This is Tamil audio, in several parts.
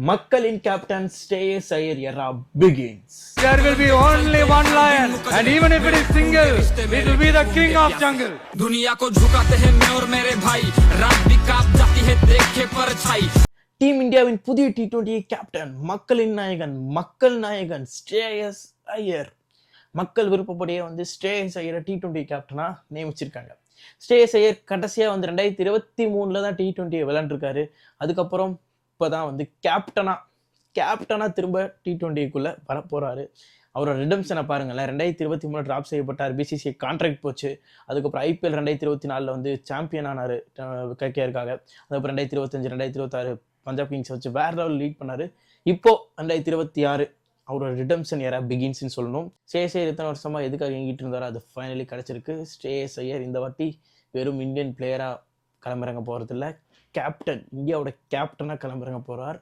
மக்களின் captain Shreyas Iyer era begins. There will be only one lion, and even if it is single, it will be the king of jungle. दुनिया को झुकाते हैं मैं और मेरे भाई, रात भी कांप जाती है देखे परछाई. டீம் இந்தியாவின் புதிய T20 கேப்டன் மக்கள் நாயகன் ஸ்ரேயஸ் ஐயர். மக்கள் விருப்பப்படியே ஸ்ரேயஸ் ஐயரை T20 கேப்டனா நியமிச்சிருக்காங்க. ஸ்ரேயஸ் ஐயர் கடைசியா 2023 தான் T20 விளையாண்டுருக்காரு. அதுக்கப்புறம் இப்போதான் கேப்டனா திரும்ப T20க்குள்ள வரப்போறாரு. அவரோட ரிடம்ஷனை பாருங்களேன். 2023 டிராப் செய்யப்பட்டார், பிசிசிஐ கான்ட்ராக்ட் போச்சு. அதுக்கப்புறம் IPL 2024 சாம்பியன் ஆனாரு KKRக்காக. அதுக்கப்புறம் 2025 2026 பஞ்சாப் கிங்ஸ் வச்சு வேற லெவல் லீட் பண்ணாரு. இப்போ 2026 அவரோட ரிடம்ஷன் ஏரா பிகின்ஸ்ன்னு சொல்லணும். ஸ்ரேயஸ் ஐயர் இத்தனை வருஷமா எதுக்காக இயங்கிட்டு இருந்தாரோ அது ஃபைனலி கிடைச்சிருக்கு. ஸ்ரேயஸ் ஐயர் இந்த வாட்டி வெறும் இந்தியன் பிளேயரா கிளம்புறங்க போறதில்ல, கேப்டன், இந்தியாவோட கேப்டனா கிளம்புறங்க போறார்.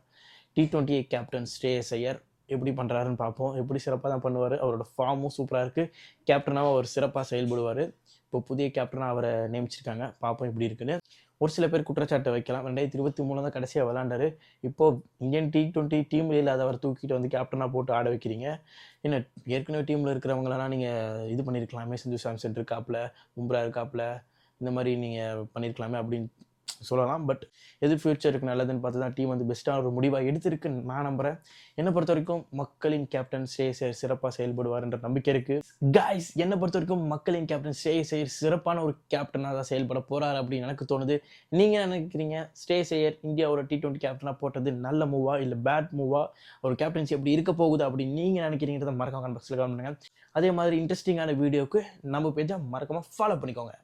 T20 கேப்டன் ஸ்ரேயஸ் ஐயர் எப்படி பண்றாருன்னு பார்ப்போம். எப்படி சிறப்பாக தான் பண்ணுவார். அவரோட ஃபார்மும் சூப்பராக இருக்கு. கேப்டனாக அவர் சிறப்பாக செயல்படுவார். இப்போ புதிய கேப்டனாக அவரை நியமிச்சிருக்காங்க. பார்ப்போம் எப்படி இருக்குன்னு. ஒரு சில பேர் குற்றச்சாட்டை வைக்கலாம். 2023 தான் கடைசியாக விளாண்டாரு. இப்போ இந்தியன் T20 டீம்ல இல்லாத அவர் தூக்கிட்டு கேப்டனாக போட்டு ஆட வைக்கிறீங்க. என்ன ஏற்கனவே டீமில் இருக்கிறவங்களெல்லாம் நீங்கள் இது பண்ணியிருக்கலாமே. சஞ்சு சாம்சன் இருக்காப்புல, பும்ரா இருக்காப்புல, இந்த மாதிரி நீங்கள் பண்ணியிருக்கலாமே அப்படின்னு சொல்லலாம். பட் எது ஃபியூச்சருக்கு நல்லதுன்னு பார்த்து தான் டீம் பெஸ்ட்டான ஒரு முடிவாக எடுத்திருக்குன்னு நான் நம்புகிறேன். என்னை பொறுத்த வரைக்கும் மக்களின் கேப்டன் ஸ்ரேயஸ் ஐயர் சிறப்பாக செயல்படுவார் என்ற நம்பிக்கை இருக்குது. காய்ஸ், என்னை பொறுத்த வரைக்கும் மக்களின் கேப்டன் ஸ்ரேயஸ் ஐயர் சிறப்பான ஒரு கேப்டனாக தான் செயல்பட போகிறார் அப்படின்னு எனக்கு தோணுது. நீங்கள் நினைக்கிறீங்க ஸ்ரேயஸ் ஐயர் இந்தியாவோட T20 கேப்டனாக போட்டது நல்ல மூவா இல்லை பேட் மூவா, ஒரு கேப்டன்சி எப்படி இருக்க போகுது அப்படின்னு நீங்கள் நினைக்கிறீங்கிறத மறக்காம கமெண்ட் பாக்ஸில் கமெண்ட் பண்ணுங்க. அதே மாதிரி இன்ட்ரெஸ்டிங்கான வீடியோவுக்கு நம்ம பேஜை மறக்காமல் ஃபாலோ பண்ணிக்கோங்க.